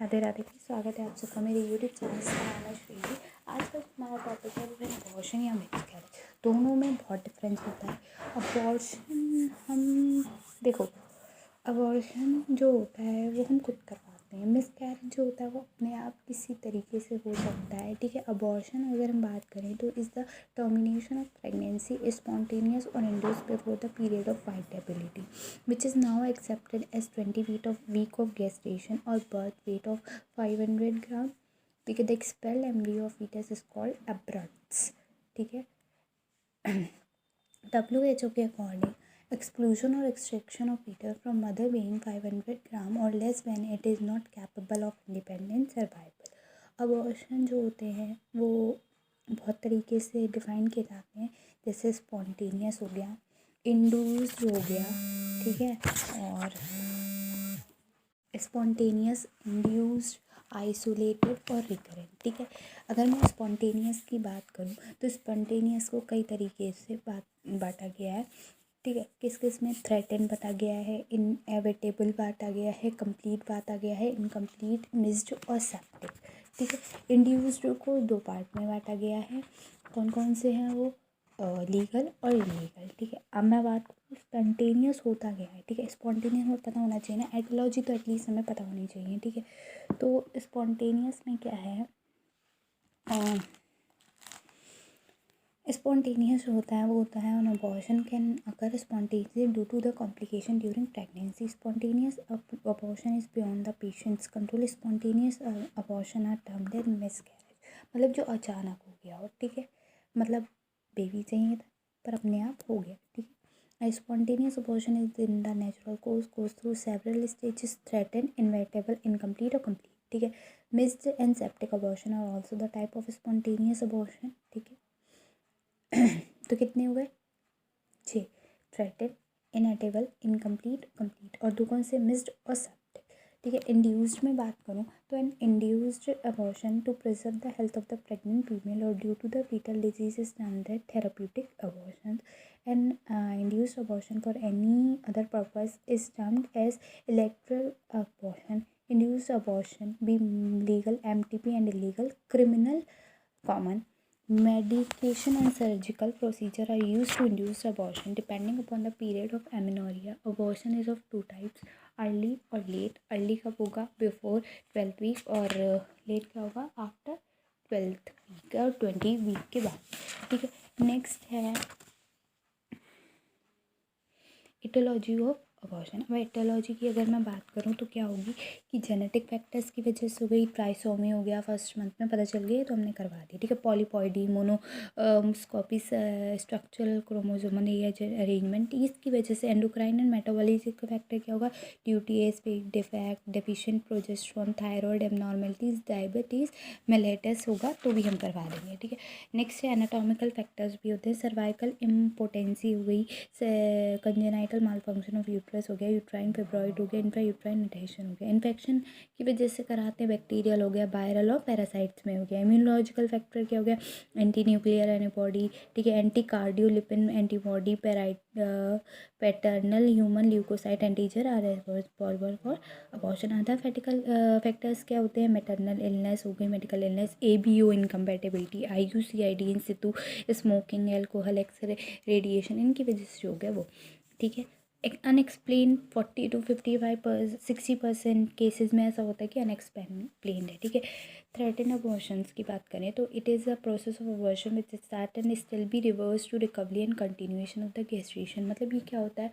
राधे राधे की स्वागत है आप सबका मेरे यूट्यूब चैनल सराहना श्री। आज का हमारा टॉपिक है वो है अबॉर्शन या मिसकैरेज। दोनों में बहुत डिफरेंस होता है। अबॉर्शन हम देखो, अबॉर्शन जो होता है वो हम खुद करवाते हैं। मिसकैरेज जो होता है वो अपने आप किसी तरीके से हो सकता है, ठीक है। अबॉर्शन अगर हम बात करें तो is the termination of pregnancy spontaneous और induce before the period of viability which is now accepted as 20 week of gestation or birth weight of 500 gram. ठीक है, the expelled embryo of fetus is called abrupts. ठीक है। WHO के according exclusion or extraction of fetus from mother weighing 500 gram or less when it is not capable of independent survival. Abortion जो होते हैं वो बहुत तरीके से डिफ़ाइन किए जाते हैं, जैसे स्पॉन्टेनियस हो गया, इंड्यूस्ड हो गया, ठीक है, और स्पॉन्टेनियस, इंड्यूस्ड, आइसोलेटेड और रिकरेंट। ठीक है, अगर मैं स्पॉन्टेनियस की बात करूँ तो स्पॉन्टेनियस को कई तरीके से बांटा गया है। ठीक है, किस किस में थ्रेटेन बांटा गया है, इनएविटेबल बांटा गया है, कंप्लीट बांटा गया है, इनकम्प्लीट, मिस्ड और सेप्टिक। ठीक है, इंड्यूस्ड को दो पार्ट में बांटा गया है। कौन कौन से हैं वो? लीगल और इलीगल। ठीक है, अब मैं बात करूँ स्पॉन्टेनियस होता क्या है। ठीक है, स्पॉन्टेनियस हमें पता होना चाहिए ना, एटियोलॉजी तो एटलीस्ट हमें पता होनी चाहिए। ठीक है, तो स्पॉन्टेनियस में क्या है, स्पॉन्टेनियस जो होता है वो होता है on abortion can occur spontaneously due to the complication during pregnancy. Spontaneous abortion is beyond the patient's control. Spontaneous abortion are termed as miscarriage, मतलब जो अचानक हो गया हो। ठीक है, मतलब बेबी चाहिए था पर अपने आप हो गया। ठीक है, spontaneous abortion is in the natural course, goes through several stages, threaten, inevitable, incomplete और कंप्लीट। ठीक है, missed and septic abortion are also the type of spontaneous abortion. ठीक है, तो कितने हुए? 6। थ्रेटेड, इनएटेबल, इनकम्प्लीट, कंप्लीट, और दो कौन से? मिस्ड और सेप्टिक। ठीक है, इंड्यूस्ड में बात करूँ तो an induced abortion to preserve the health of the pregnant female और due to the foetal disease is termed as therapeutic abortion. And induced abortion for any other purpose is termed as elective abortion. Induced abortion be legal, MTP, and illegal, criminal, common. Medication and surgical procedure are used to induce abortion depending upon the period of amenorrhea. Abortion is of two types, early और late. early कब होगा? before 12th week, और late क्या होगा? after 12th week और 20 week के बाद। ठीक है, नेक्स्ट है एटियोलॉजी ऑफ अबॉर्शन। अब एटियोलॉजी की अगर मैं बात करूँ तो क्या होगी कि जेनेटिक फैक्टर्स की वजह से हो गई, ट्राइसोमी हो गया, फर्स्ट मंथ में पता चल गई तो हमने करवा दी। ठीक है, polyploidy, monosomies, structural chromosomal arrangement, इसकी वजह से एंडोक्राइन एंड मेटाबॉलिज्म फैक्टर क्या होगा? ड्यूटीएस, पेट defect, deficient progesterone, thyroid abnormalities, diabetes mellitus होगा तो भी हम करवा देंगे। ठीक है, नेक्स्ट है एनाटॉमिकल फैक्टर्स भी होते हैं, सर्वाइकल इम्पोटेंसी हो गई, कंजेनाइटल मालफंक्शन ऑफ यूट्रस हो गया, यूट्राइन फिब्रॉइड हो गया, इंट्रा यूट्राइन इन्फेक्शन हो गया, इन्फेक्शन की वजह से कराते हैं, बैक्टीरियल हो गया, वायरल और पैरासाइट्स में हो गया। इम्यूनोलॉजिकल फैक्टर क्या हो गया? एंटी न्यूक्लियर एंटीबॉडी, ठीक है, anti cardiolipin antibody, paternal human leukocyte antigen are responsible for abortion. Other factors क्या होते हैं? मैटरनल इलनेस हो गई, medical illness, ABO incompatibility, IUCID in situ, smoking, alcohol, x-ray, radiation, इनकी वजह से हो गया वो। ठीक है, एक अनएक्सप्लेन 40 to 60% केसेस में ऐसा होता है कि अनएक्सप्लेन्ड है। ठीक है, थ्रेटन अबॉर्शंस की बात करें तो it is a process of abortion which start and still be reverse to recovery and continuation of the gestation. मतलब ये क्या होता है,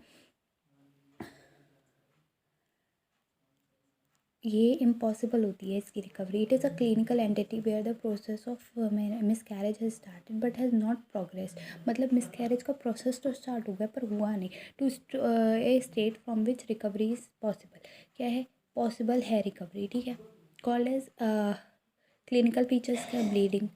ये इम्पॉसिबल होती है इसकी recovery. It is a clinical entity where the process of miscarriage has started but has not progress. मतलब मिसकैरेज का प्रोसेस तो स्टार्ट हो गया पर हुआ नहीं। To a state from which recovery is possible. क्या है? पॉसिबल है रिकवरी। ठीक है, कॉल्ड एज क्लिनिकल फीचर्स क्या? ब्लीडिंग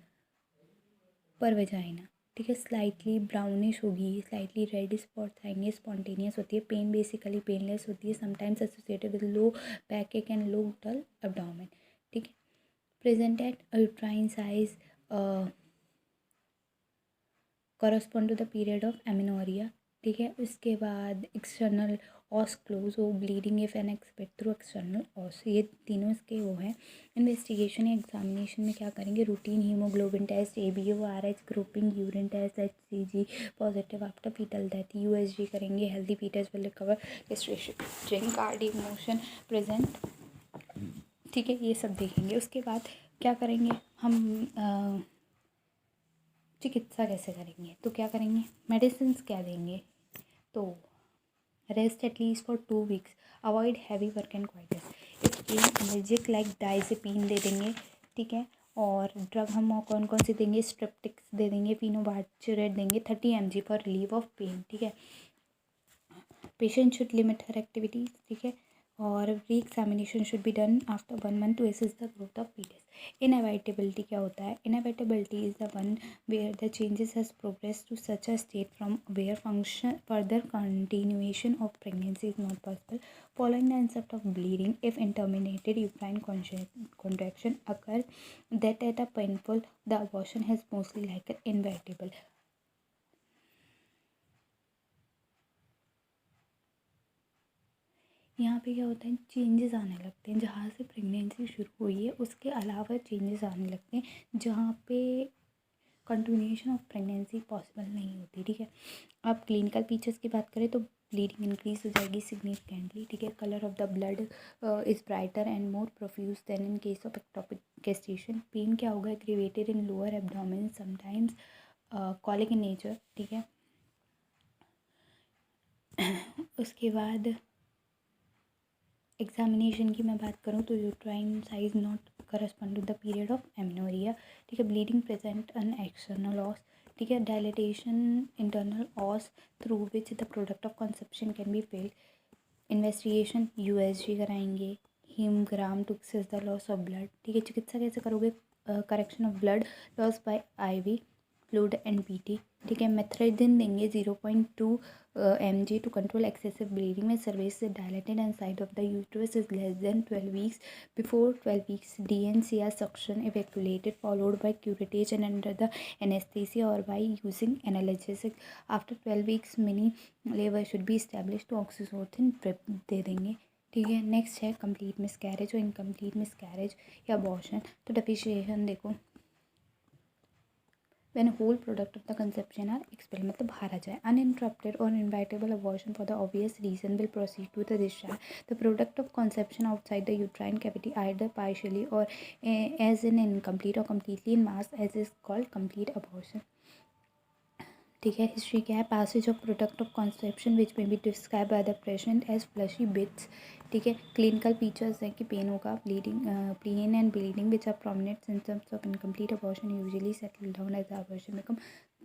पर वेजाइना, ठीक है, स्लाइटली ब्राउनिश होगी, स्लाइटली रेड स्पॉट्स आएंगे, स्पॉन्टेनियस होती है, पेन बेसिकली पेनलेस होती है, sometimes associated with low back ache and low dull abdomen. ठीक है, present at uterine size, correspond to the period of amenorrhoea. ठीक है, उसके बाद एक्सटर्नल ऑस क्लोज हो, bleeding if an expect through external os, ये तीनों इसके वो हैं। इन्वेस्टिगेशन या एग्जामिनेशन में क्या करेंगे, routine haemoglobin test, ABO, RH grouping, urine test, HCG positive after fetal death, USG करेंगे, healthy fetus will recover, gestation, cardiac motion present, ठीक है, ये सब देखेंगे। उसके बाद क्या करेंगे हम, चिकित्सा कैसे करेंगे, तो क्या करेंगे, मेडिसिन क्या देंगे, तो rest at least for 2 weeks, avoid heavy work and coitus, if allergic like diazepam दे देंगे, ठीक है। और ड्रग हम कौन कौन सी देंगे, स्ट्रिप्टिक्स दे देंगे, फिनोबार्बिटूरेट देंगे 30 mg for relief of pain, ठीक है। Patient should limit her activities, ठीक है। और re examination should be done after 1 month to assess the growth of fetus. Inevitability क्या होता है, inevitability is the one where the changes has progress to such a state from where function further continuation of pregnancy is not possible, following the onset of bleeding if intermittent uterine contraction occur that at a painful, the abortion has mostly like inevitable. यहाँ पे क्या होता है, changes आने लगते हैं, जहाँ से प्रेगनेंसी शुरू हुई है उसके अलावा चेंजेस आने लगते हैं जहाँ पे कंटिन्यूएशन ऑफ प्रेगनेंसी पॉसिबल नहीं होती, ठीक है। अब क्लिनिकल फीचर्स की बात करें तो ब्लीडिंग इंक्रीज हो जाएगी सिग्निफिकेंटली, ठीक है। Colour of the blood is brighter and more profuse than in case of ectopic gestation. Pain क्या होगा, aggravated in lower abdomen, sometimes colic in nature, ठीक है। उसके बाद एग्जामिनेशन की मैं बात करूँ तो uterine size not correspond to the period of amenorrhoea, ठीक है। Bleeding present on external os, ठीक है। Dilatation internal os through which the product of conception can be felt. Investigation USG कराएंगे, haemogram to access the loss of blood, ठीक है। चिकित्सा कैसे करोगे, correction of blood loss by IV fluid and PT, ठीक है। मेथ्राइडिन देंगे 0.2 mg to control excessive bleeding में service dilated and side of the uterus is less than 12 weeks, before 12 weeks DNC suction evacuated followed by curettage and under the anesthesia or by using analgesic. After 12 weeks mini labour should be established to oxytocin drip दे देंगे, ठीक है। Next है complete miscarriage और incomplete miscarriage या abortion. तो definition देखो, when a whole product of the conception are expelled, मतलब बाहर आ जाए। uninterrupted or inevitable abortion for the obvious reason will proceed to the discharge. The product of conception outside the uterine cavity either partially or as an incomplete or completely in mass as is called complete abortion, ठीक है। History क्या है, passage of product of conception which में be describe by the patient as fleshy bits, ठीक है। Clinical features हैं कि pain होगा, bleeding, pain and bleeding which are prominent symptoms of incomplete abortion usually settle down as the abortion become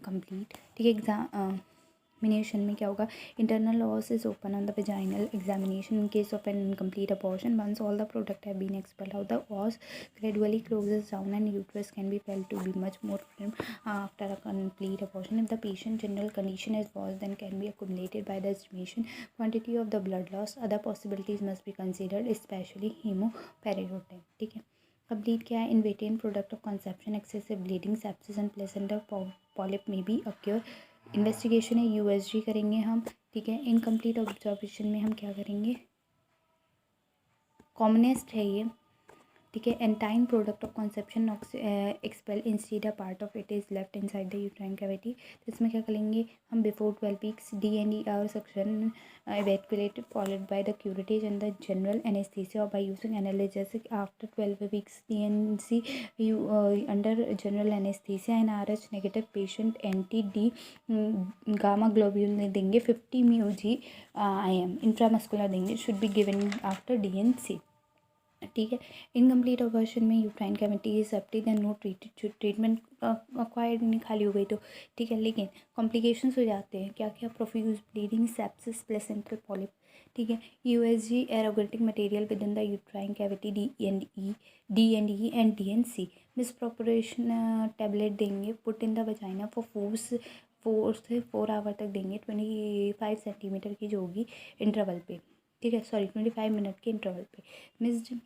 complete, ठीक है। Examination में क्या होगा, internal os is open on the vaginal examination in case of an incomplete abortion, once all the product have been expelled out the os gradually closes down and uterus can be felt to be much more firm after a complete abortion. If the patient general condition is worse than can be accumulated by the estimation quantity of the blood loss, other possibilities must be considered, especially hemoperiodontitis, ठीक है। Complete क्या है, इनवेटेन product of conception, excessive bleeding, sepsis and placenta polyp में भी acquire. Investigation है USG करेंगे हम, ठीक है। इनकम्प्लीट ऑब्जर्वेशन में हम क्या करेंगे, कॉमनेस्ट है ये, ठीक है। एंटाइन product of conception expel instead a part of it is left inside the uterine cavity. तो इसमें क्या करेंगे हम, बिफोर 12 वीक्स DND और suction evacuated followed by the curettage and the general anesthesia or by using analgesic. After 12 weeks DNC under general anesthesia and RH negative patient anti-D gamma globule देंगे 50 mg IM intramuscular देंगे, should be given after DNC, ठीक है। Incomplete abortion में uterine cavity is septic and no treatment acquired नहीं, खाली हो गई तो, ठीक है। लेकिन कॉम्प्लिकेशंस हो जाते हैं, क्या क्या, profuse bleeding, sepsis, placental polyp, ठीक है। USG एरोगेटिक material within the uterine cavity D&E and DNC। Misoprostol tablet देंगे, put in the vagina for 4 से 4 आवर तक देंगे 25 सेंटीमीटर की जो होगी इंटरवल पे, ठीक है। सॉरी 25 मिनट के इंटरवल पे।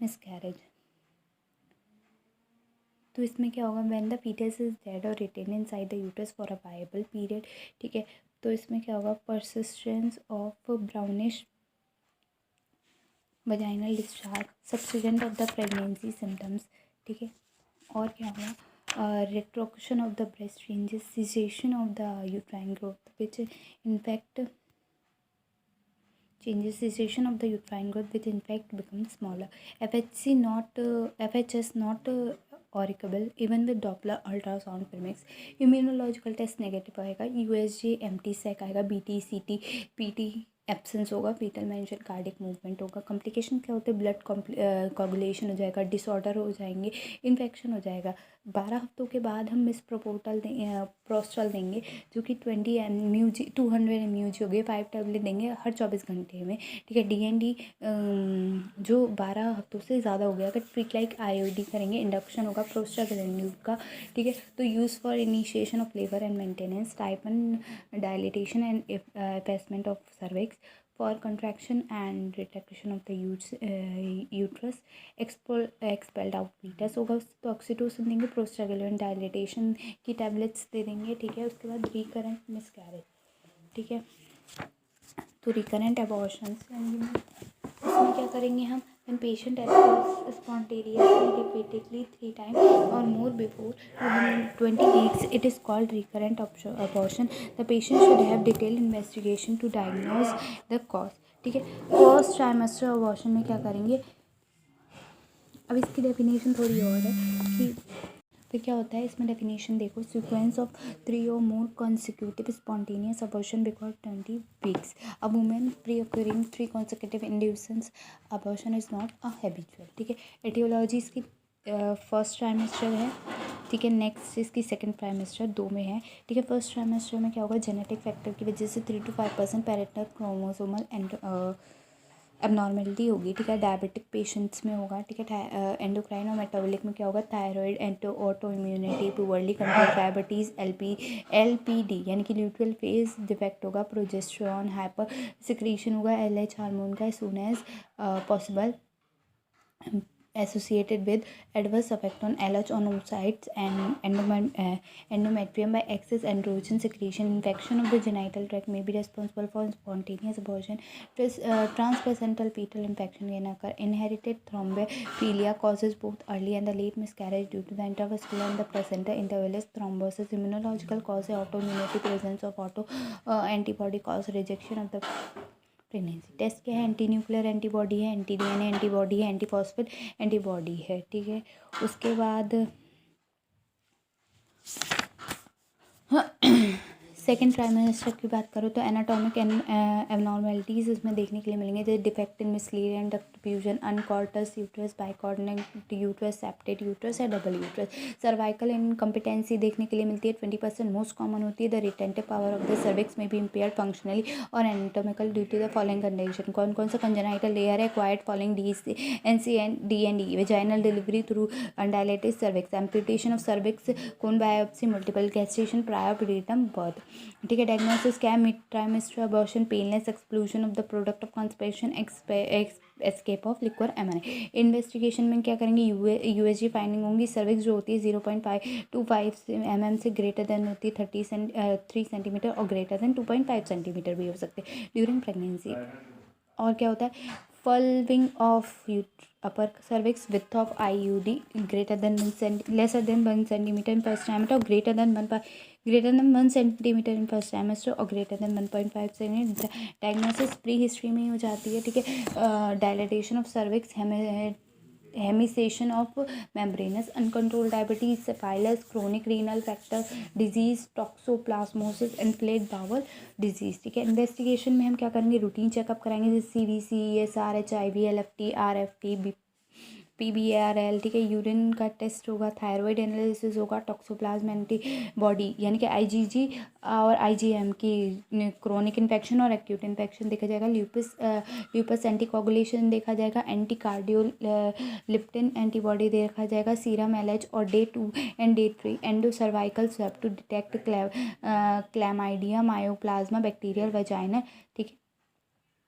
मिसकैरेज, तो इसमें क्या होगा, when the fetus is dead और retained inside the uterus for a viable period, ठीक है। तो इसमें क्या होगा, persistence of brownish vaginal discharge, subsidence of the pregnancy symptoms, ठीक है। और क्या होगा, retraction of the breast changes, cessation of the uterine growth which in fact changes cessation of the uterine growth which in fact becomes smaller. FHS not auricable even with Doppler ultrasound premix. Immunological test negative आएगा, USG empty sac आएगा, BT CT PT absence होगा, fetal mention, cardiac movement होगा। Complication क्या होते हैं, blood coagulation हो जाएगा, disorder हो जाएंगे, इन्फेक्शन हो जाएगा। 12 हफ्तों के बाद हम मिस प्रोस्टल देंगे जो कि 20 mg 200 mg हो गए, 5 टैबलेट देंगे हर 24 घंटे में, ठीक है। DND जो 12 हफ्तों से ज़्यादा हो गया, अगर ट्रीट लाइक IUD करेंगे, इंडक्शन होगा प्रोस्टाग्लैंडिन का, ठीक है। तो use for initiation of labour and maintenance, taipan dilatation and एफेसमेंट of cervix, for contraction and retraction of the uterus, expelled out fetus होगा। तो ऑक्सीटोसिन देंगे, प्रोस्टाग्लैंडिन डायलिटेशन की टैबलेट्स दे देंगे, ठीक है। उसके बाद रिकरेंट मिसकैरेज, ठीक है। तो रिकरेंट अबॉर्शंस इसमें क्या करेंगे हम, when patient appears spontaneously repeatedly 3 times or more before 20 weeks, it is called recurrent abortion. The patient should have detailed investigation to diagnose the cause, ठीक है। फर्स्ट ट्राइमेस्टर अबॉर्शन में क्या करेंगे, अब इसकी डेफिनेशन थोड़ी और है कि फिर क्या होता है। इसमें डेफिनेशन देखो, sequence of 3 or more consecutive spontaneous abortion before 20 weeks. A woman pre-occurring 3 consecutive inductions abortion is not a habitual, ठीक है। एटियोलॉजी इसकी फर्स्ट ट्राइमेस्टर है, ठीक है। नेक्स्ट इसकी सेकंड ट्राइमेस्टर 2 में है, ठीक है। फर्स्ट ट्राइमेस्टर में क्या होगा, जेनेटिक फैक्टर की वजह से 3 to 5% पैरेंटल क्रोमोसोमल एबनॉर्मेलिटी होगी, ठीक है। डायबिटिक पेशेंट्स में होगा, ठीक है। एंडोक्राइन और मेटाबॉलिक में क्या होगा, thyroid, auto immunity, poorly control diabetes, LPD यानी कि ल्यूटियल फेज डिफेक्ट होगा, प्रोजेस्टेरॉन हाइपर सिक्रीशन होगा, LH हार्मोन का, as soon as possible associated with adverse effect on LH on oocytes and endometrium by excess androgen secretion. Infection of the genital tract may be responsible for spontaneous abortion. Transplacental fetal infection can occur. Inherited thrombophilia causes both early and the late miscarriage due to the intravascular and the placenta intervillous thrombosis. Immunological cause है autoimmunity, presence of auto antibody cause rejection of the pregnancy. Test क्या है, anti nuclear antibody है, anti DNA antibody है, anti phosphate antibody है, ठीक है। उसके बाद सेकेंड ट्राइमेस्टर की बात करो तो एनाटॉमिक एबनॉर्मेलिटीज़ इसमें देखने के लिए मिलेंगे, जैसे defect in mullerian duct fusion, unicornuate uterus, bicornuate uterus, septate uterus या डबल यूट्रस। सर्वाइकल इनकम्पिटेंसी देखने के लिए मिलती है, 20% मोस्ट कॉमन होती है। The retentive power of the cervix में भी इम्पेयर्ड फंक्शनली और anatomical due to the following condition. कौन कौन सा कंजेनाइटल लेयर है, acquired following DND, vaginal delivery through undilated cervix, amputation of cervix, cone biopsy, multiple castration, prior preterm birth, ठीक है। Diagnosis क्या है, mid trimester abortion, painless exclusion of the product of conception, escape of liquor MRI. Investigation में क्या करेंगे, USG finding होंगी। Cervix जो होती है 0.525 mm से ग्रेटर देन होती है 3 सेंटीमीटर और ग्रेटर देन 2.5 सेंटीमीटर भी हो सकते हैं ड्यूरिंग प्रेगनेंसी। और क्या होता है, following of upper cervix, with of IUD greater than lesser than 1 centimetre in first trimester और greater than 1 centimetre in first trimester और greater than 1.5 centimetre. Diagnosis pre history में ही हो जाती है, ठीक है। Dilatation of cervix, herniation of membranes, uncontrol diabetes, syphilis, chronic renal factor disease, toxoplasmosis, inflate bowel disease, ठीक है। इन्वेस्टिगेशन में हम क्या करेंगे, रूटीन चेकअप कराएंगे, जैसे CBC, ESR, HIV, LFT, RFT, PBARL, ठीक है। यूरिन का टेस्ट होगा, थायराइड एनालिसिस होगा, टॉक्सोप्लाज्म एंटीबॉडी यानी कि IgG और IgM की क्रोनिक इन्फेक्शन और एक्यूट इन्फेक्शन देखा जाएगा, ल्यूपस एंटीकोगुलेशन देखा जाएगा, एंटी कार्डियोलिप्टिन एंटीबॉडी देखा जाएगा, सीरम LH और Day 2 and Day 3 endo cervical swab to detect chlamydia, mycoplasma, bacterial vaginal, ठीक है।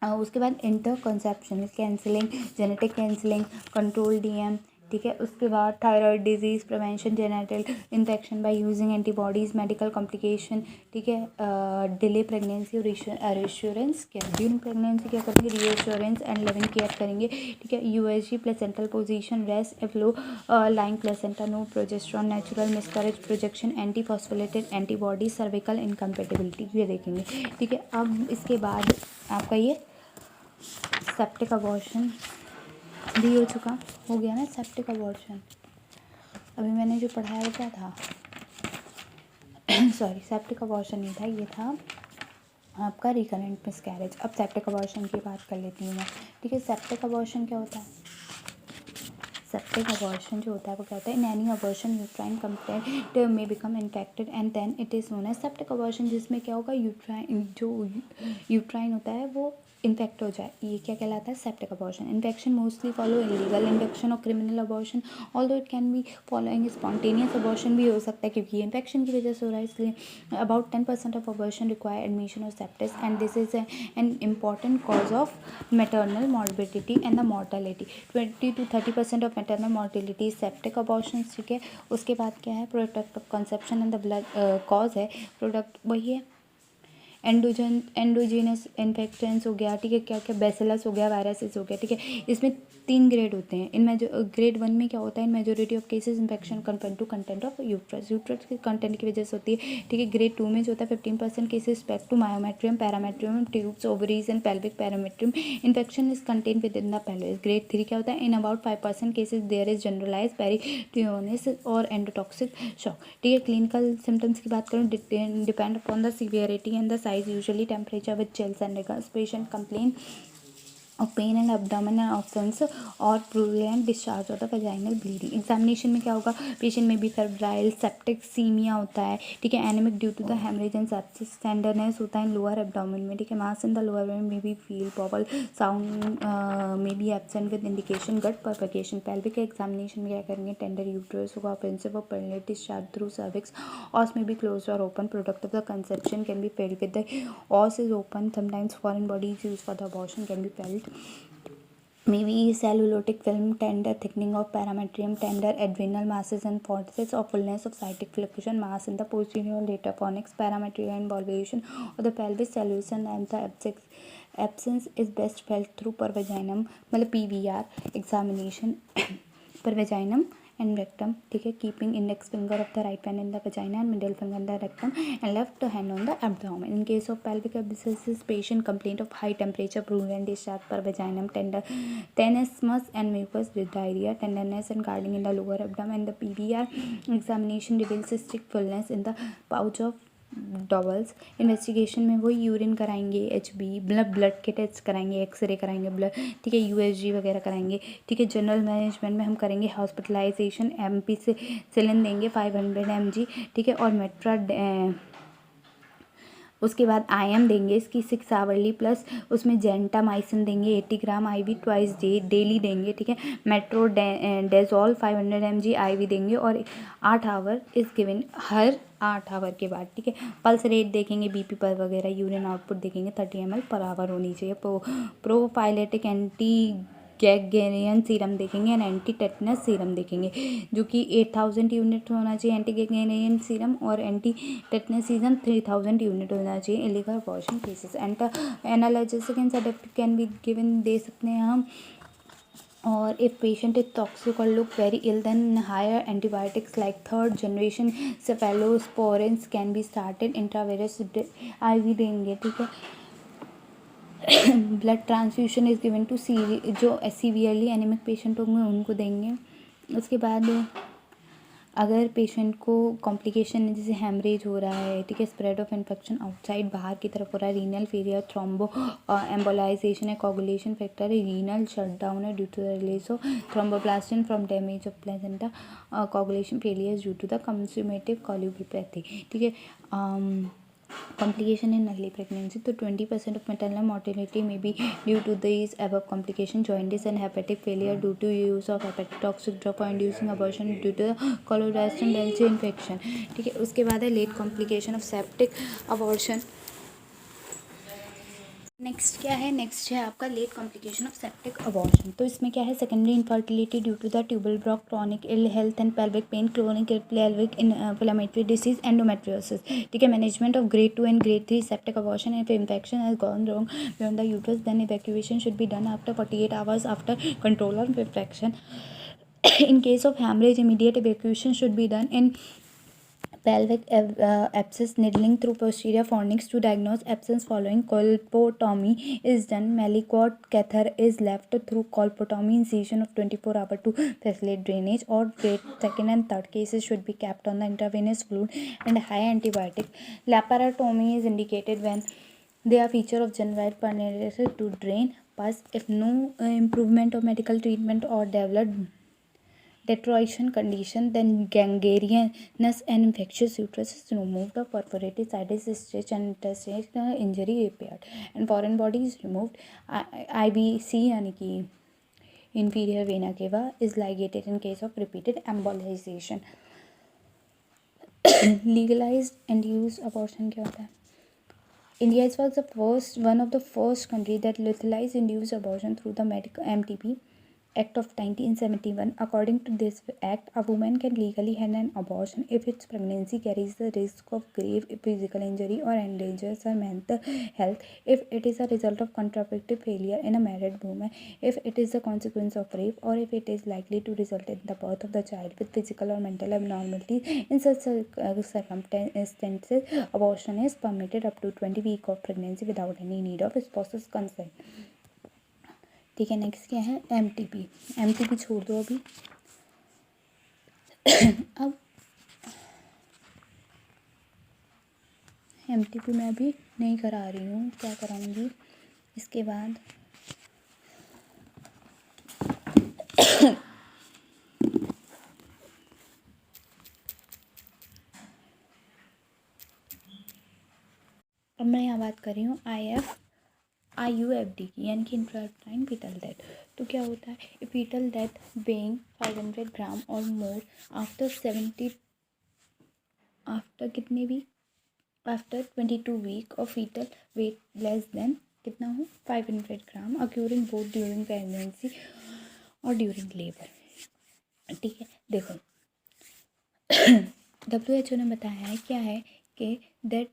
उसके बाद inter conceptional counselling, genetic counselling, control DM, ठीक है। उसके बाद thyroid disease prevention, genital infection by using antibodies, medical complication, ठीक है। डिले प्रेगनेंसी और रिश्योरेंस केयर, ड्यूरिंग प्रेगनेंसी क्या करेंगे, रीअश्योरेंस एंड लिविंग केयर करेंगे, ठीक है। USG placental position, rest if low lying placenta, no progesterone, natural miscarriage projection, anti phospholipid antibody, cervical incompatibility, ये देखेंगे, ठीक है। अब इसके बाद आपका ये सेप्टिक अबॉर्शन भी हो गया ना। सेप्टिक अबॉर्शन अभी मैंने जो पढ़ाया वो क्या था सॉरी, सेप्टिक अबॉर्शन नहीं था, ये था आपका रिकरेंट मिसकैरेज। अब सेप्टिक अबॉर्शन की बात कर लेती हूँ मैं, ठीक है। सेप्टिक अबॉर्शन क्या होता है, सेप्टिक अबॉर्शन जो होता है वो क्या होता है, in any abortion uterine content में become infected and then it is known as septic abortion, जिसमें क्या होगा, यूट्राइन होता है वो इन्फेक्ट हो जाए, ये क्या कहलाता है, septic abortion. Infection mostly follow illegal induction और criminal abortion, although it can be following spontaneous abortion भी हो सकता है, क्योंकि इन्फेक्शन की वजह से हो रहा है, इसलिए about 10% of abortion require admission और sepsis and this is an important cause of maternal morbidity and the mortality, 20 to 30% of maternal mortality septic abortion, ठीक है। उसके बाद क्या है, product of conception and the blood cause है, product वही है, एंडोजीनस इन्फेक्शंस हो गया, ठीक है। क्या क्या, बैसिलस हो गया, वायरसेस हो गया, ठीक है। इसमें 3 ग्रेड होते हैं, इनमें जो ग्रेड 1 में क्या होता है, in majority of cases infection compare to content of uterus के कंटेंट की वजह से होती है, ठीक है। ग्रेड 2 में जो होता है 15% cases spread to myometrium, parametrium, tubes, ovaries and pelvic parametrium, infection is contain within the pelvis. Grade 3 क्या होता है, in about 5% cases there is generalise peritonitis और एंडोटॉक्सिक शॉक, ठीक है। क्लिनिकल सिम्टम्स की बात करूँ, depend upon the severity and the size, usually temperature with chills and rigors, patient complain of pain and abdominal absence or prurulent discharge of the vaginal bleeding। Examination में क्या होगा, patient में भी febrile, septic simia होता है, ठीक है। Anaemic due to the haemorrhage and sepsis, tenderness होता है लोअर एब्डोमेन में, ठीक है। Mass in the lower abdomen may be feel bowel sound may be absent with indication gut perforation. Pelvic examination में क्या करेंगे, टेंडर यूट्रस होगा, offensive और purulent discharge through cervix, os may be close और open, product of the conception can be felt with the os is open, sometimes foreign body is use for the abortion can be failed, maybe cellulotic film, tender thickening of parametrium, tender adrenal masses and forceps, or fullness of cytic fluctuation mass in the posterior later fornix, parametrium involvation of the pelvis, solution and the absence is best felt through per vaginum, मतलब PVR examination per vaginum and rectum, ठीक है। Keeping index finger of the right hand in the vagina and middle finger in the rectum and left hand on the abdomen. In case of pelvic abscesses, patient complaint of high temperature, prurulent discharge per vaginum, tenesmus and mucus with diarrhea, tenderness and guarding in the lower abdomen, and the PVR examination reveals cystic fullness in the pouch of doubles. Investigation में वही urine कराएंगे, HB blood के test कराएंगे, x ray कराएंगे blood, ठीक है। USG वगैरह कराएंगे, ठीक है। जनरल मैनेजमेंट में हम करेंगे हॉस्पिटलाइजेशन, MP से सिलिन देंगे 500 mg, ठीक है। और मेट्रा उसके बाद IM देंगे इसकी 6 आवरली प्लस उसमें जेंटामाइसिन देंगे 80 ग्राम IV ट्वाइस डेली देंगे, ठीक है। मेट्रो डेजोल 500 mg IV देंगे और 8 आवर इज गिवन हर 8 आवर के बाद, ठीक है। पल्स रेट देखेंगे, BP पर वगैरह, यूरिन आउटपुट देखेंगे 30 ml पर आवर होनी चाहिए। प्रोफाइलेटिक एंटी गैगेरियन सीरम देखेंगे एंड एंटी टेटनस सीरम देखेंगे, जो कि 8000 यूनिट होना चाहिए एंटी गैगेरियन सीरम, और एंटी टेटनस सीरम 3000 यूनिट होना चाहिए। Illegal abortion cases analgesic and sedative can be given, दे सकते हैं हम। और इफ पेशेंट इज टॉक्सिक और look very ill then higher antibiotics like third generation cephalosporins can be started, intravenous IV देंगे, ठीक है। Blood transfusion is given to जो सीवियरली एनीमिक पेशेंट होंगे उनको देंगे। उसके बाद अगर पेशेंट को कॉम्प्लिकेशन जैसे हेमरेज हो रहा है, ठीक है, स्प्रेड ऑफ इन्फेक्शन आउटसाइड बाहर की तरफ हो रहा है, रीनल फेलियर, थ्रोम्बो एम्बोलाइजेशन है, कोगुलेशन फैक्टर है, रीनल शटडाउन है due to the release of thromboplastin from damage of placenta, coagulation failure due to the consumptive coagulopathy, ठीक है। Complication in early pregnancy, तो 20% of maternal mortality may be due to these above complication, jaundice and hepatic failure due to use of hepatic toxic drug, or inducing abortion due to colorectal cancer infection, ठीक है। उसके बाद है late complication of septic abortion, next क्या है, next है आपका late complication of septic abortion. तो इसमें क्या है, secondary infertility due to the tubal block, chronic ill health and pelvic pain, chronic pelvic inflammatory disease, endometriosis. ठीक है, management of grade 2 and grade 3 septic abortion, if infection has gone wrong beyond the uterus then evacuation should be done after 48 hours after control of infection. In case of hemorrhage, immediate evacuation should be done. In pelvic abscess, needling through posterior fornix to diagnose abscess following colpotomy is done. Maliquot catheter is left through colpotomy incision of 24 hours to facilitate drainage. Or grade second and third cases should be kept on the intravenous fluid and high antibiotic. Laparotomy is indicated when they are feature of general perneated to drain pus. If no improvement of medical treatment or developed deterioration condition, then gangrenous and infectious uterus is removed, the perforated side is stitched and intestinal injury repaired, and foreign body is removed. IVC यानी कि inferior vena cava is ligated in case of repeated embolization. Legalized induced abortion क्या होता है? India was one of the first country that legalized induced abortion through the medical MTP Act of 1971. According to this act, a woman can legally have an abortion if its pregnancy carries the risk of grave physical injury or endangers her mental health, if it is a result of contraceptive failure in a married woman, if it is the consequence of rape, or if it is likely to result in the birth of the child with physical or mental abnormalities. In such circumstances, abortion is permitted up to 20 weeks of pregnancy without any need of spouse's consent. ठीक है, next क्या है, MTP छोड़ दो अभी। अब MTP मैं अभी नहीं करा रही हूँ, क्या कराऊंगी इसके बाद। अब मैं यहाँ बात कर रही हूँ IUFD की, यानी कि इंट्रायूट्राइन फीटल डेथ। तो क्या होता है, फीटल डेथ वेइंग 500 ग्राम और मोर आफ्टर कितने वीक, आफ्टर 22 वीक और फीटल वेट लेस देन कितना हो 500 ग्राम, अक्यूरिंग बोथ ड्यूरिंग प्रेगनेंसी और ड्यूरिंग लेबर। ठीक है, देखो WHO ने बताया है क्या है कि that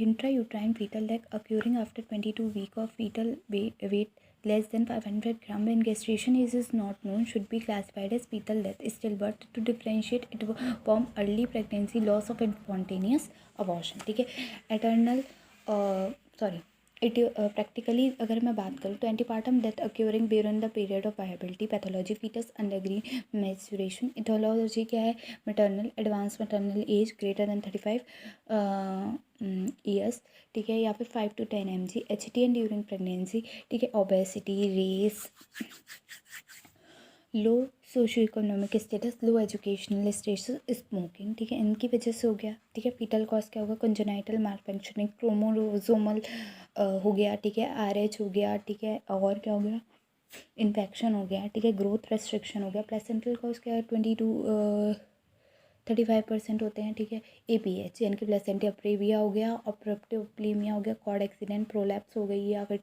intrauterine fetal death occurring after 22 weeks of fetal weight less than 500 gram when gestation age is not known should be classified as fetal death. Stillbirth to differentiate it from early pregnancy, loss of spontaneous abortion. ठीक है, eternal practically अगर मैं बात करूँ तो antepartum death occurring during the period of viability, pathology fetus undergoing maturation, aetiology क्या है, maternal advance maternal age greater than 35 years, ठीक है, या फिर 5 to 10 mg, HTN during pregnancy, ठीक है, obesity, race, low socio economic status, low educational status, smoking, ठीक है, इनकी वजह से हो गया। ठीक है, फीटल कॉज क्या होगा, कंजेनाइटल मालफंक्शनिंग, क्रोमोसोमल हो गया, ठीक है, RH हो गया, ठीक है, और क्या हो गया, इन्फेक्शन हो गया, ठीक है, ग्रोथ रेस्ट्रिक्शन हो गया। प्लेसेंटल कॉज क्या है, 35% होते हैं, ठीक है, APH यानी कि प्लेसेंटा प्रेविया हो गया, ऑपरेप्टिव प्लीमिया हो गया, कॉर्ड एक्सीडेंट, प्रोलैप्स हो गई या फिर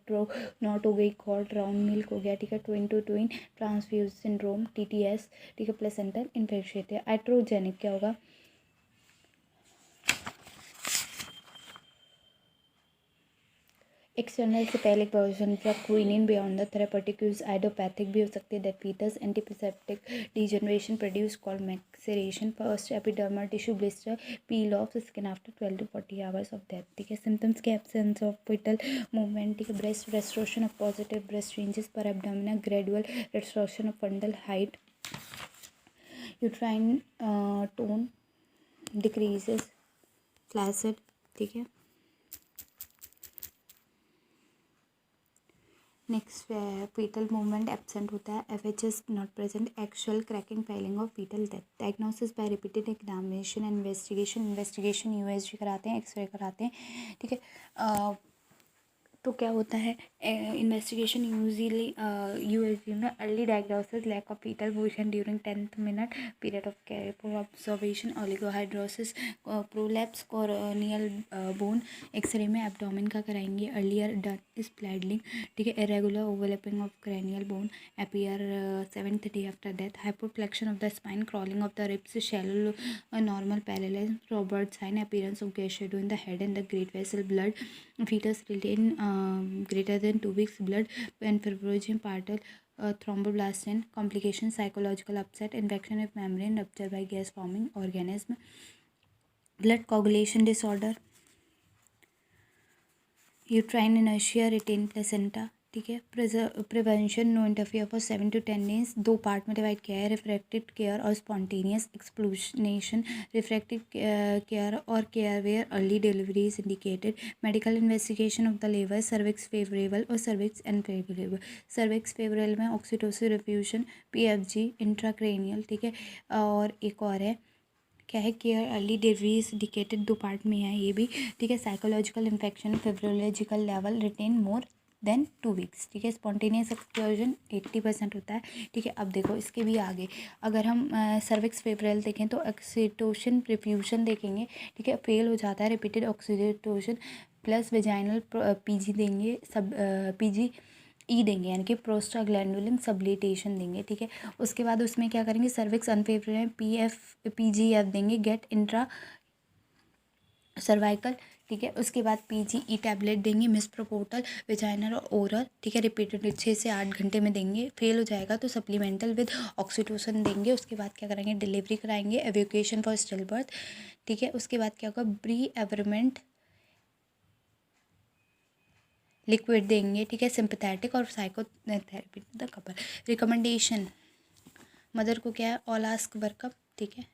नॉट हो गई, कॉर्ड राउंड मिल्क हो गया, ठीक है, twin to twin transfuse syndrome, TTS, ठीक है, प्लेसेंटल इन्फेक्शन। आइट्रोजेनिक क्या होगा, external cephalic position drug quinine beyond the therapeutic use, idiopathic भी हो सकती है, that fetus, antiseptic degeneration produce called maceration, first epidermal tissue blister, peel off skin after 12 to 40 hours of death. ठीक है, symptoms के absence of fetal movement, ठीक है, breast restoration of positive breast changes पर abdominal, gradual restoration of fundal height, uterine tone decreases, flaccid, ठीक है। Next fetal movement absent होता है, FHS not present, actual cracking feeling of fetal death, diagnosis by repeated examination, investigation USG कराते हैं, x ray कराते हैं, ठीक है, तो क्या होता है इन्वेस्टिगेशन यूजली में early diagnosis, lack of fetal position during 10th minute period of care observation, oligohydramnios, prolapse corneal bone, xray में एब्डोमेन का कराएंगे, अर्लियर डन स्प्लैडलिंग, ठीक है, irregular overlapping of cranial bone appear 7th day after death, hypoflexion of the spine, crawling of the ribs, shallow normal parallelism, Robert's sign, appearance of gas shadow in the head and the great vessel blood, fetus retain greater than 2 weeks blood and fibrinogen partal, thromboblast and complications, psychological upset, infection of membrane, rupture by gas forming organism, blood coagulation disorder, uterine inertia, retained placenta, ठीक है, prevention no interfere for 7 to 10 days, 2 part में divide किया है, refractive care और spontaneous एक्सप्लोजनेशन, refractive care और care where early delivery is indicated, medical investigation of the लेवर, cervix favourable और सर्विक्स अनफेवरेबल, सर्विक्स फेवरेबल में ऑक्सीटोसिन रिफ्यूजन, PFG इंट्राक्रेनियल, ठीक है, और एक और है क्या है, care early delivery is indicated, 2 part में है ये भी, ठीक है, साइकोलॉजिकल इन्फेक्शन, फिब्रोलॉजिकल level retained more than 2 weeks, ठीक है, स्पॉन्टेनियस एक्सप्लोजन 80% होता है, ठीक है। अब देखो इसके भी आगे अगर हम सर्विक्स फेवरेबल देखें तो ऑक्सीटोसिन रिफ्यूजन देखेंगे, ठीक है, फेल हो जाता है, repeated oxytocin plus vaginal PG देंगे, सब PG देंगे यानी कि प्रोस्टाग्लैंडुलिन सब्लिटेशन देंगे, ठीक है। उसके बाद उसमें क्या करेंगे, सर्विक्स अनफेवरेबल PGF देंगे, गेट इंट्रा सर्वाइकल, ठीक है। उसके बाद PGE टैबलेट देंगे, मिसप्रोपोर्टल वेजाइनल और ओरल, ठीक है, रिपीटेड 6 से 8 घंटे में देंगे, फेल हो जाएगा तो सप्लीमेंटल विद ऑक्सीटोसिन देंगे। उसके बाद क्या करेंगे, डिलीवरी कराएंगे, एवोकेशन फॉर स्टिल बर्थ, ठीक है। उसके बाद क्या होगा, ब्री एवरमेंट लिक्विड देंगे, ठीक है, सिंपैथेटिक और psychotherapy the couple. Recommendation mother को क्या है, ऑल आस्क वर्कअप, ठीक है,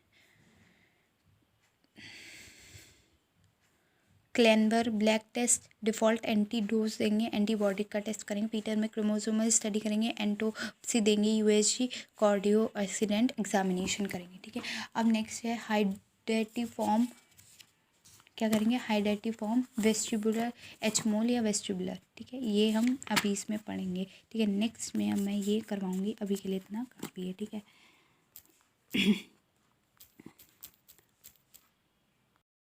क्लेनबर Betke test, default anti dose देंगे, एंटीबॉडी का टेस्ट करेंगे, पीटर में क्रोमोसोमल स्टडी करेंगे, एंटोप्सी देंगे, USG कार्डियो एक्सीडेंट एग्जामिनेशन करेंगे, ठीक है। अब नेक्स्ट है हाइडेटिव फॉर्म, क्या करेंगे, हाइडेटिव फॉर्म वेस्टिबुलर एचमोल या वेस्टिबुलर, ठीक है, ये हम अभी इसमें पढ़ेंगे, ठीक है। नेक्स्ट में मैं ये करवाऊँगी, अभी के लिए इतना काफ़ी है, ठीक है।